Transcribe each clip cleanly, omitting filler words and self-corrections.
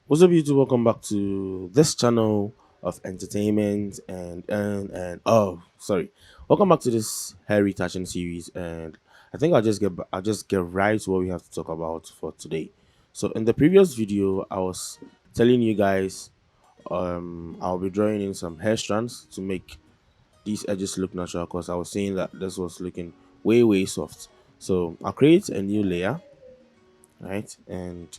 What's up, YouTube? Welcome back to this channel of entertainment and sorry, welcome back to this hair retouching series. And I think I'll just get right to what we have to talk about for today. So in the previous video, I was telling you guys I'll be drawing in some hair strands to make these edges look natural because I was saying that this was looking way soft. So I'll create a new layer, right? And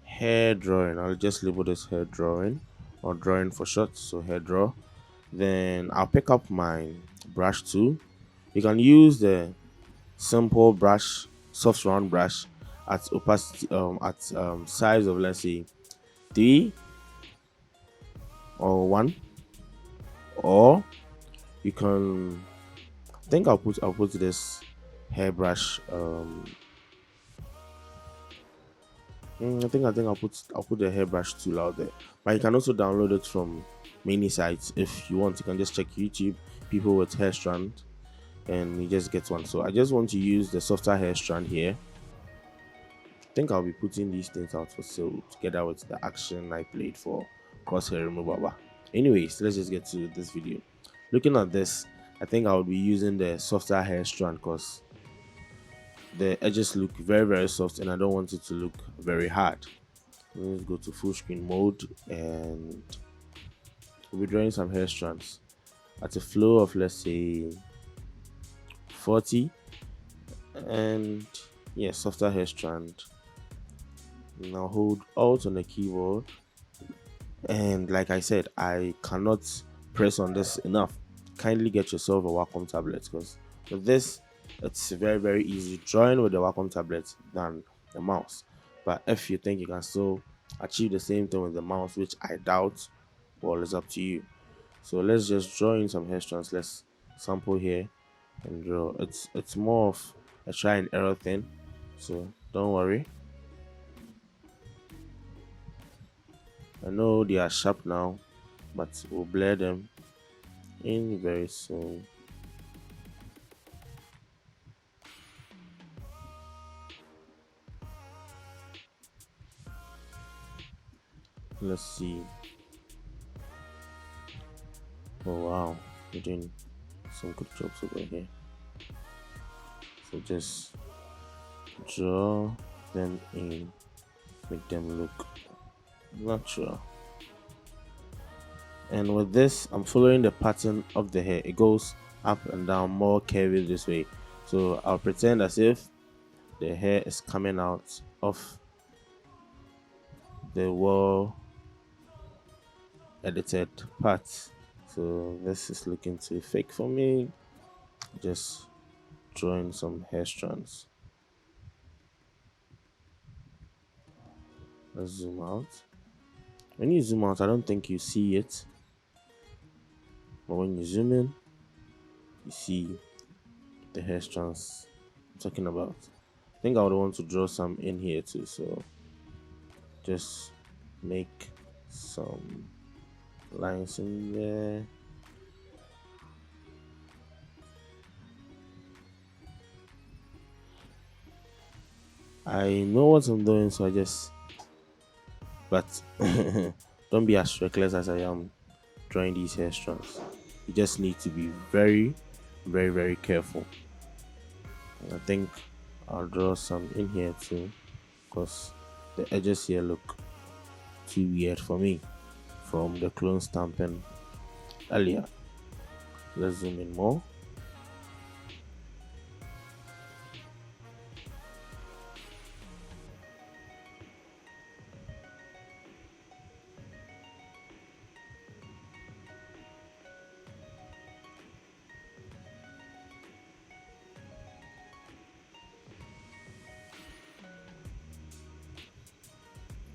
hair drawing, I'll just label this hair drawing or drawing for short, so hair draw. Then I'll pick up my brush tool. You can use the simple brush, soft round brush at opacity at size of, let's say, 3 or 1, or you can, I think I'll put this hairbrush I think I'll put the hairbrush tool out there. But you can also download it from many sites if you want. You can just check YouTube, people with hair strand, and you just get one. So I just want to use the softer hair strand here. I think I'll be putting these things out for sale together with the action I played for crosshair removal. But anyways, let's just get to this video. Looking at this, I think I'll be using the softer hair strand because the edges look very soft and I don't want it to look very hard. Let's go to full screen mode and we'll be drawing some hair strands at a flow of, let's say, 40. And yeah, softer hair strand. Now hold Alt on the keyboard, and like I said, I cannot press on this enough. Kindly get yourself a Wacom tablet because with this it's very easy drawing with the Wacom tablet than the mouse. But if you think you can still achieve the same thing with the mouse, which I doubt, well, it's up to you. So let's just draw in some hair strands. Let's sample here and draw. It's more of a try and error thing, so don't worry. I know they are sharp now, but we'll blur them in very soon. Let's see. Oh wow, you're doing some good jobs over here. So just draw them in, make them look natural. And with this, I'm following the pattern of the hair. It goes up and down, more curvy this way. So I'll pretend as if the hair is coming out of the well edited part. So this is looking too fake for me. Just drawing some hair strands. Let's zoom out. When you zoom out, I don't think you see it, but when you zoom in, you see the hair strands I'm talking about. I think I would want to draw some in here too, so just make some lines in there. I know what I'm doing, so I just, but don't be as reckless as I am drawing these hair strands. You just need to be very careful. And I think I'll draw some in here too, because the edges here look too weird for me from the clone stamping earlier. Let's zoom in more.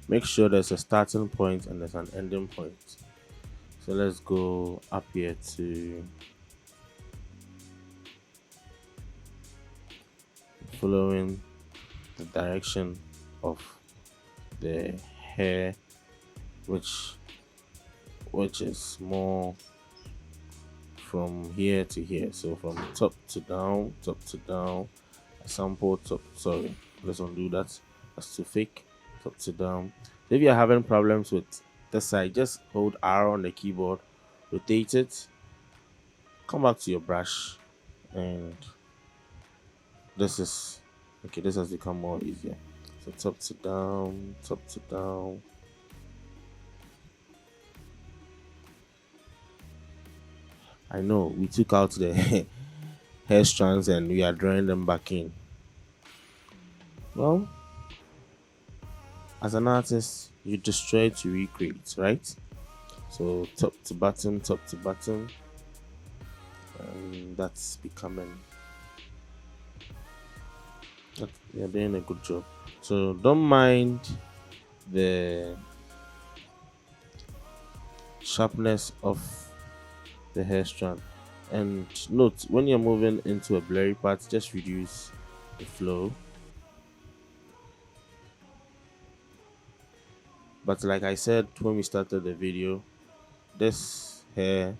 Make sure there's a starting point and there's an ending point. So let's go up here to following the direction of the hair, which is more from here to here. So from top to down, I sample top. Sorry, let's undo that. That's too fake. top to down. If you're having problems with this side, just hold R on the keyboard, rotate it, come back to your brush, and this is okay. This has become more easier. So top to down, top to down. I know we took out the hair strands and we are drawing them back in. Well, as an artist, you destroy to recreate, right? So top to bottom, top to bottom, and that's becoming. You're doing a good job. So don't mind the sharpness of the hair strand. And note when you're moving into a blurry part, just reduce the flow. But like I said when we started the video, this hair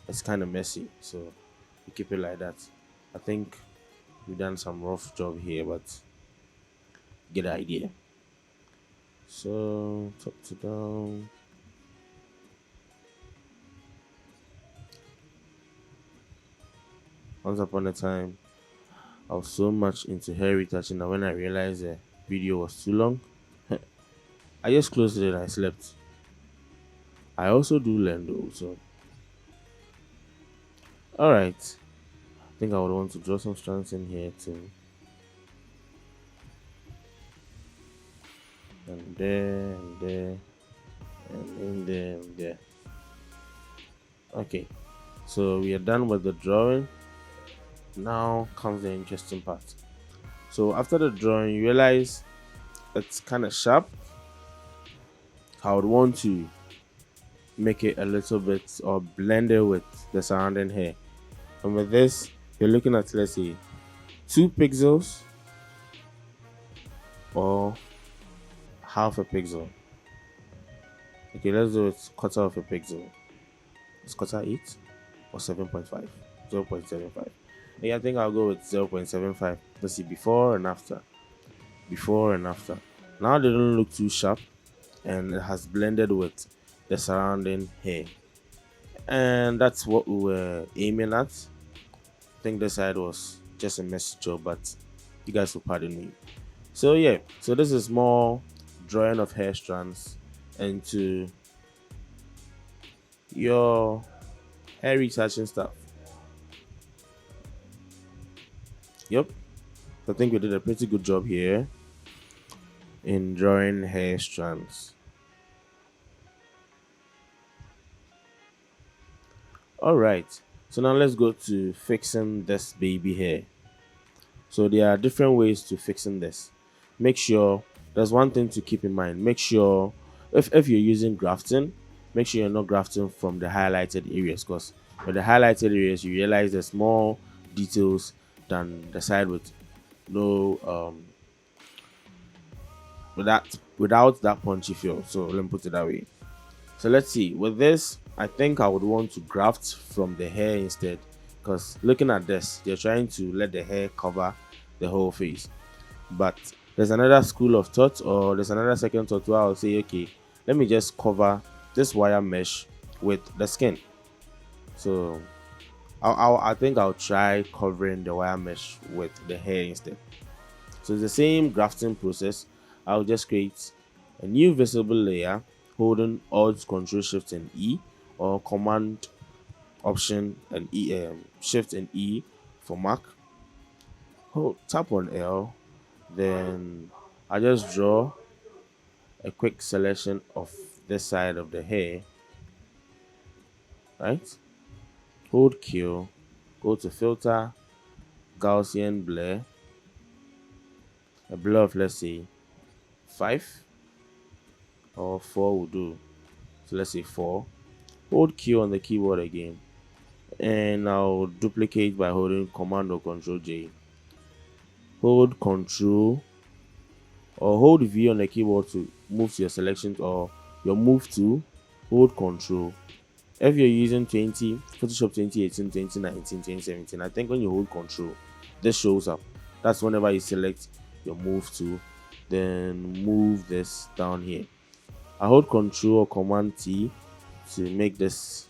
is kind of messy, so we keep it like that. I think we've done some rough job here, but get the idea. So top to down. Once upon a time, I was so much into hair retouching that when I realized the video was too long, I just closed it and I slept. I also do learn though, so alright. I think I would want to draw some strands in here too. And there, and there, and in there, and there. Okay, so we are done with the drawing. Now comes the interesting part. So after the drawing, you realize it's kind of sharp. I would want to make it a little bit or blend it with the surrounding hair. And with this, you're looking at, let's say, 2 pixels or half a pixel. Okay, let's do it quarter of a pixel. It's quarter 8 or 7.5, 0.75. Yeah, I think I'll go with 0.75. Let's see, before and after. Before and after. Now they don't look too sharp and it has blended with the surrounding hair. And that's what we were aiming at. I think this side was just a messy job, but you guys will pardon me. So yeah, so this is more drawing of hair strands into your hair retouching stuff. Yep, I think we did a pretty good job here in drawing hair strands. Alright, so now let's go to fixing this baby hair. So there are different ways to fixing this. Make sure there's one thing to keep in mind. Make sure if you're using grafting, make sure you're not grafting from the highlighted areas, because with the highlighted areas you realize there's more details than the side with no without that punchy feel. So let me put it that way. So let's see, with this I think I would want to graft from the hair instead, because looking at this, they're trying to let the hair cover the whole face. But there's another school of thought, or there's another second thought where I'll say, okay, let me just cover this wire mesh with the skin. So I think I'll try covering the wire mesh with the hair instead. So it's the same grafting process. I'll just create a new visible layer holding Alt, Control, Shift and E, or Command, Option and E, Shift and E for Mac. Tap on L, then I just draw a quick selection of this side of the hair, right? Hold Q, go to Filter, Gaussian Blur, a blur of, let's say, 5 or 4 will do. So let's say 4. Hold Q on the keyboard again, and I'll duplicate by holding Command or Control J. Hold Control or hold V on the keyboard to move to your selection or your move to. Hold Control. If you're using Photoshop 2018, 2019, 2017, I think when you hold Control, this shows up. That's whenever you select your move to, then move this down here. I hold Control or Command T to make this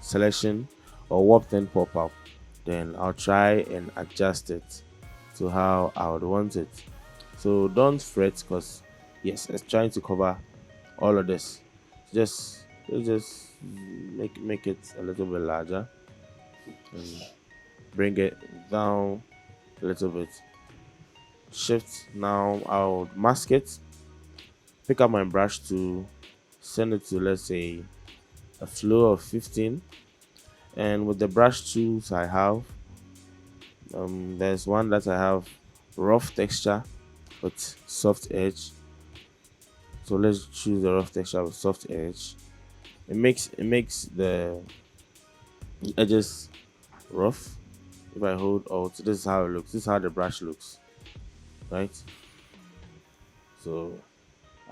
selection or warp then pop up. Then I'll try and adjust it to how I would want it. So don't fret, because yes, it's trying to cover all of this. Just make it a little bit larger and bring it down a little bit. Shift. Now I'll mask it, pick up my brush to send it to, let's say, a flow of 15. And with the brush tools I have, there's one that I have rough texture with soft edge. So let's choose the rough texture with soft edge. It makes the edges rough. If I hold Alt, this is how it looks. This is how the brush looks, right? So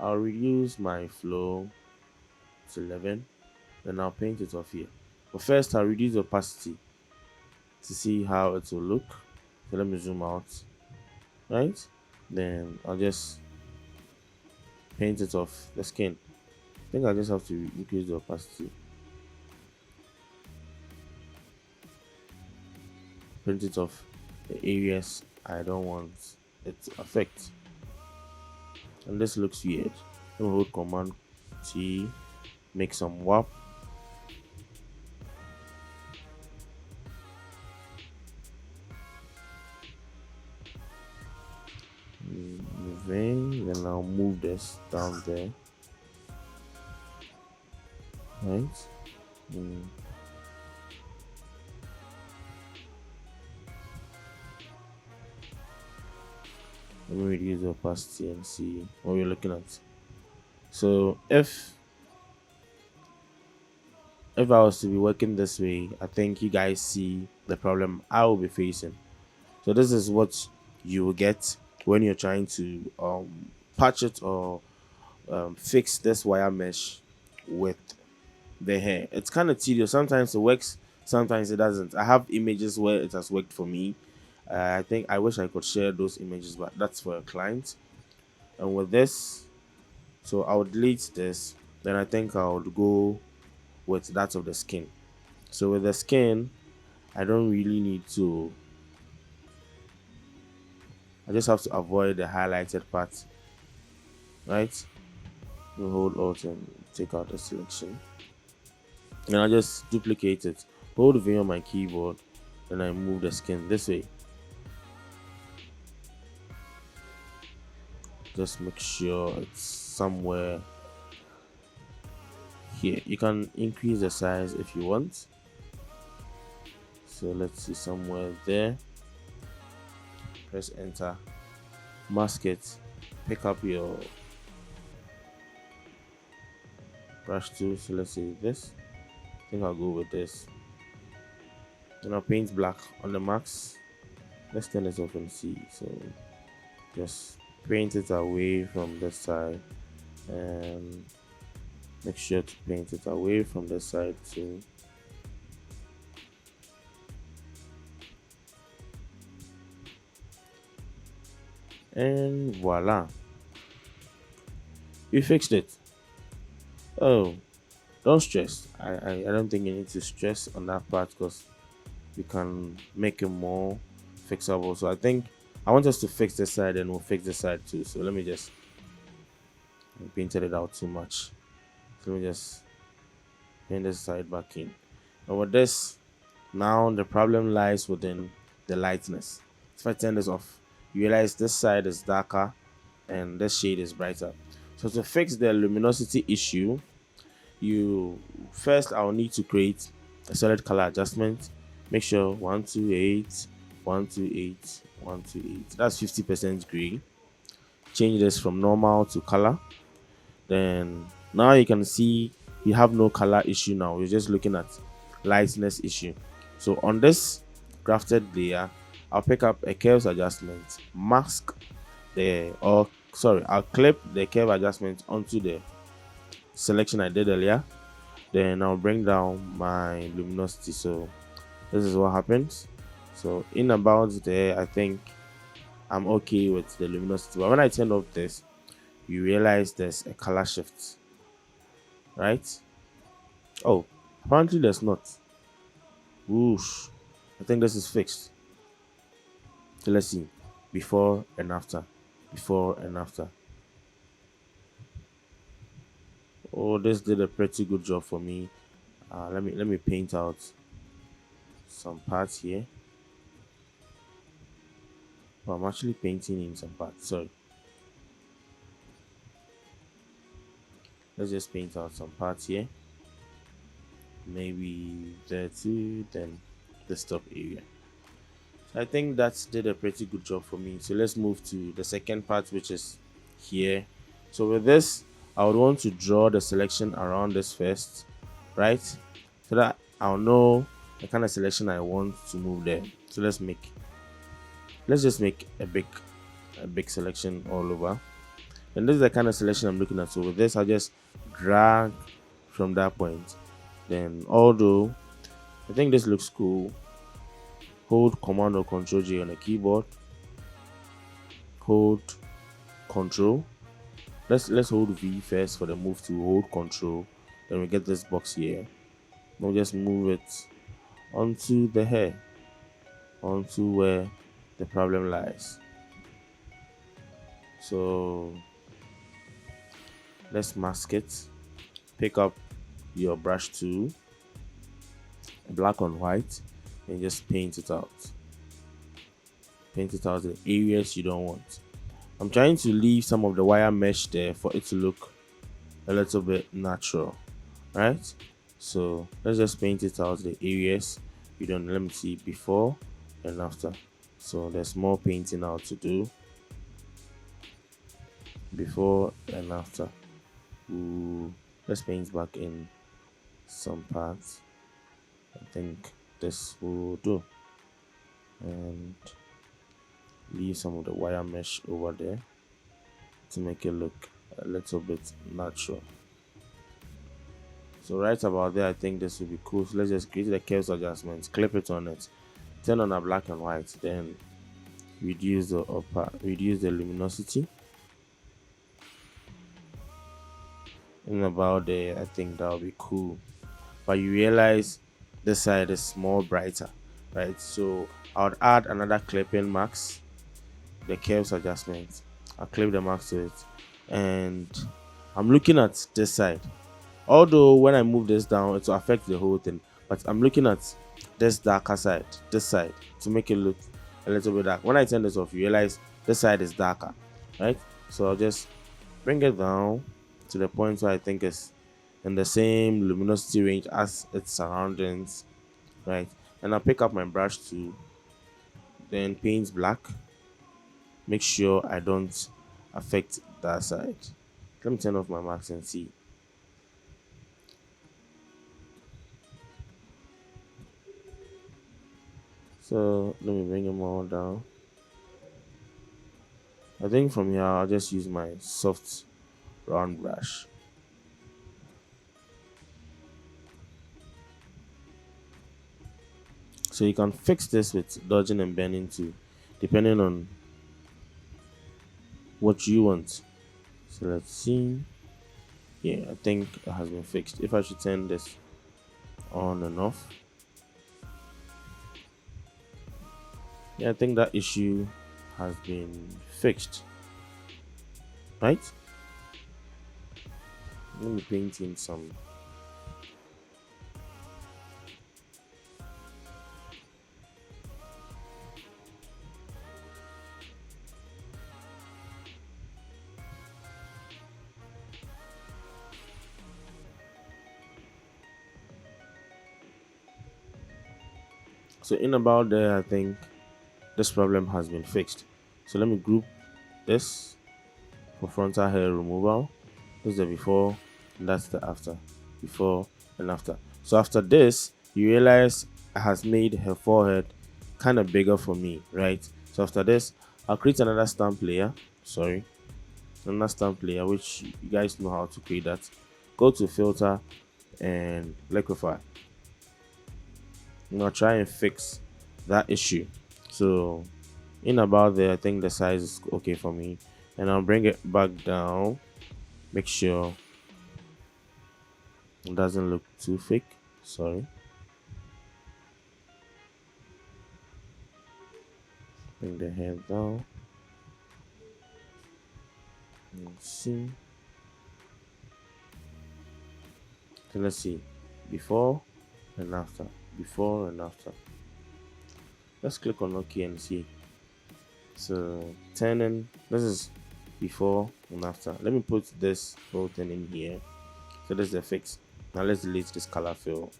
I'll reduce my flow to 11, then I'll paint it off here. But first, I'll reduce the opacity to see how it will look. So let me zoom out, right? Then I'll just paint it off the skin. I think I just have to increase the opacity. Paint it off the areas I don't want it to affect. And this looks weird. Let me hold Command T, make some warp. Moving, then I'll move this down there, right? Let me reduce the opacity and see what we're looking at. So if I was to be working this way, I think you guys see the problem I will be facing. So this is what you will get when you're trying to patch it or fix this wire mesh with the hair. It's kind of tedious. Sometimes it works, sometimes it doesn't. I have images where it has worked for me. I think I wish I could share those images, but that's for a client. And with this, so I'll delete this, then I think I would go with that of the skin. So with the skin, I don't really need to, I just have to avoid the highlighted part, right? You hold Alt and take out the selection, and I just duplicate it, hold V on my keyboard, and I move the skin this way. Just make sure it's somewhere here. You can increase the size if you want. So let's see, somewhere there. Press enter, mask it, pick up your brush tool. So let's say this. I think I'll go with this. Then I'll paint black on the max. Let's turn this off and see. So just paint it away from this side and make sure to paint it away from this side too. And voila, we fixed it. Oh, don't stress. I don't think you need to stress on that part, because we can make it more fixable. So I think I want us to fix this side and we'll fix this side too. So let me just, I painted it out too much. So let me just paint this side back in. And with this, now the problem lies within the lightness. If I turn this off, you realize this side is darker and this shade is brighter. So to fix the luminosity issue, I'll need to create a solid color adjustment. Make sure 128, 128, 128. That's 50% gray. Change this from normal to color. Then now you can see you have no color issue now. You're just looking at lightness issue. So on this grafted layer, I'll pick up a curves adjustment, mask I'll clip the curve adjustment onto the selection I did earlier. Then I'll bring down my luminosity. So this is what happens. So in about there, I think I'm okay with the luminosity. But when I turn off this, you realize there's a color shift, right? Oh, apparently there's not. Whoosh. I think this is fixed. So let's see. Before and after. Before and after. Oh, this did a pretty good job for me. Let me paint out some parts here. Oh, I'm actually painting in some parts. Sorry. Let's just paint out some parts here. Maybe there too. Then the top area. So I think that did a pretty good job for me. So let's move to the second part, which is here. So with this, I would want to draw the selection around this first, right? So that I'll know the kind of selection I want to move there. So let's just make a big selection all over. And this is the kind of selection I'm looking at. So with this, I'll just drag from that point. Then although I think this looks cool, hold Command or Control J on the keyboard. Hold Control. Let's hold V first for the move to hold Control. Then we get this box here. We'll just move it onto the hair, onto where the problem lies. So let's mask it. Pick up your brush tool, black on white, and just paint it out. Paint it out the areas you don't want. I'm trying to leave some of the wire mesh there for it to look a little bit natural, right? So let's just paint it out the areas you don't. Let me see before and after. So there's more painting out to do. Before and after. Ooh, let's paint back in some parts. I think this will do. And leave some of the wire mesh over there to make it look a little bit natural. So right about there, I think this will be cool. So let's just create the curves adjustments, clip it on it, turn on a black and white, then reduce the luminosity. And about there, I think that will be cool. But you realize this side is more brighter, right? So I would add another clipping max, the curves adjustment. I'll clip the max to it, and I'm looking at this side. Although when I move this down, it will affect the whole thing, but I'm looking at this darker side, this side, to make it look a little bit dark. When I turn this off, you realize this side is darker, right? So I'll just bring it down to the point where I think it's in the same luminosity range as its surroundings, right? And I'll pick up my brush tool, then paint black. Make sure I don't affect that side. Let me turn off my mask and see. So let me bring them all down. I think from here I'll just use my soft round brush. So you can fix this with dodging and bending too, depending on what you want. So let's see. Yeah, I think it has been fixed. If I should turn this on and off. Yeah, I think that issue has been fixed, right? Let me paint in some. So in about there, I think this problem has been fixed. So let me group this for frontal hair removal. This is the before, and that's the after. Before and after. So after this, you realize it has made her forehead kind of bigger for me, right? So after this, I'll create another stamp layer. Sorry, another stamp layer, which you guys know how to create that. Go to filter and liquify. I'm gonna try and fix that issue. So In about there, I think the size is okay for me. And I'll bring it back down. Make sure it doesn't look too fake. Sorry. Bring the hair down. Let's see. So let's see. Before and after. Before and after. Let's click on OK and see. So turning. This is before and after. Let me put this whole thing in here. So this is the fix. Now let's delete this color fill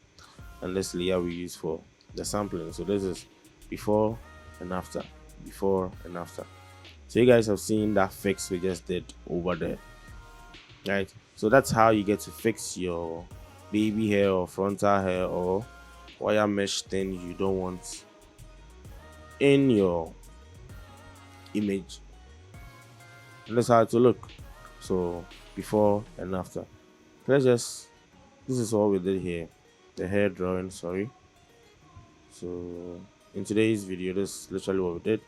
and this layer we use for the sampling. So this is before and after. Before and after. So you guys have seen that fix we just did over there, right? So that's how you get to fix your baby hair or frontal hair or wire mesh thing you don't want in your image. And that's how it will look. So before and after. This is all we did here, the hair drawing. Sorry. So in today's video, this is literally what we did.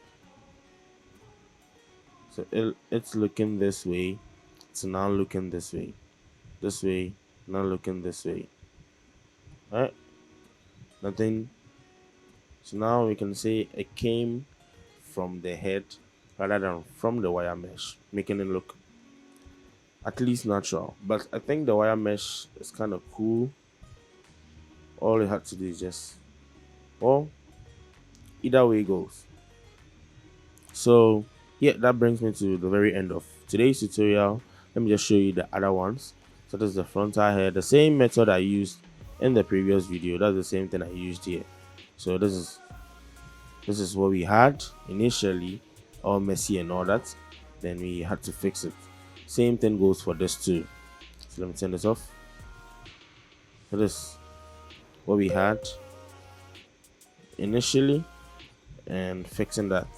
So it's looking this way. It's now looking this way. This way, now looking this way. Alright? Nothing. So now we can say it came from the head rather than from the wire mesh, making it look at least natural. But I think the wire mesh is kind of cool. All you had to do is just, well, either way it goes. So yeah, that brings me to the very end of today's tutorial. Let me just show you the other ones. So this is the frontal hair, the same method I used in the previous video. That's the same thing I used here. So this is what we had initially, all messy and all that. Then we had to fix it. Same thing goes for this too. So let me turn this off. So this what we had initially and fixing that.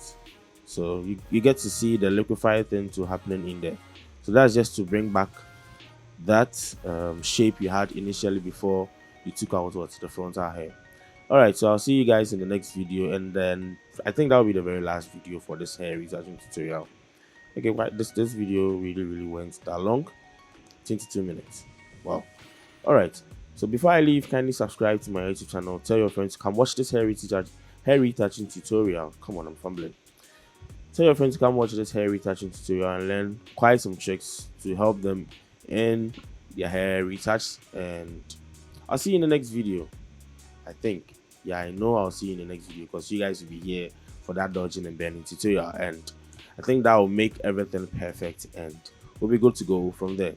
So you get to see the liquefied thing to happening in there. So that's just to bring back that shape you had initially before you took out the frontal hair. All right, so I'll see you guys in the next video, and then I think that will be the very last video for this hair retouching tutorial. Okay, right, this video really went that long, 22 minutes. Wow. All right, so before I leave, kindly subscribe to my YouTube channel. Tell your friends to come watch this hair retouching tutorial. Come on, I'm fumbling. Tell your friends to come watch this hair retouching tutorial and learn quite some tricks to help them in their hair retouch. And I'll see you in the next video. I think, yeah, I know I'll see you in the next video because you guys will be here for that dodging and bending tutorial, and I think that will make everything perfect and we'll be good to go from there.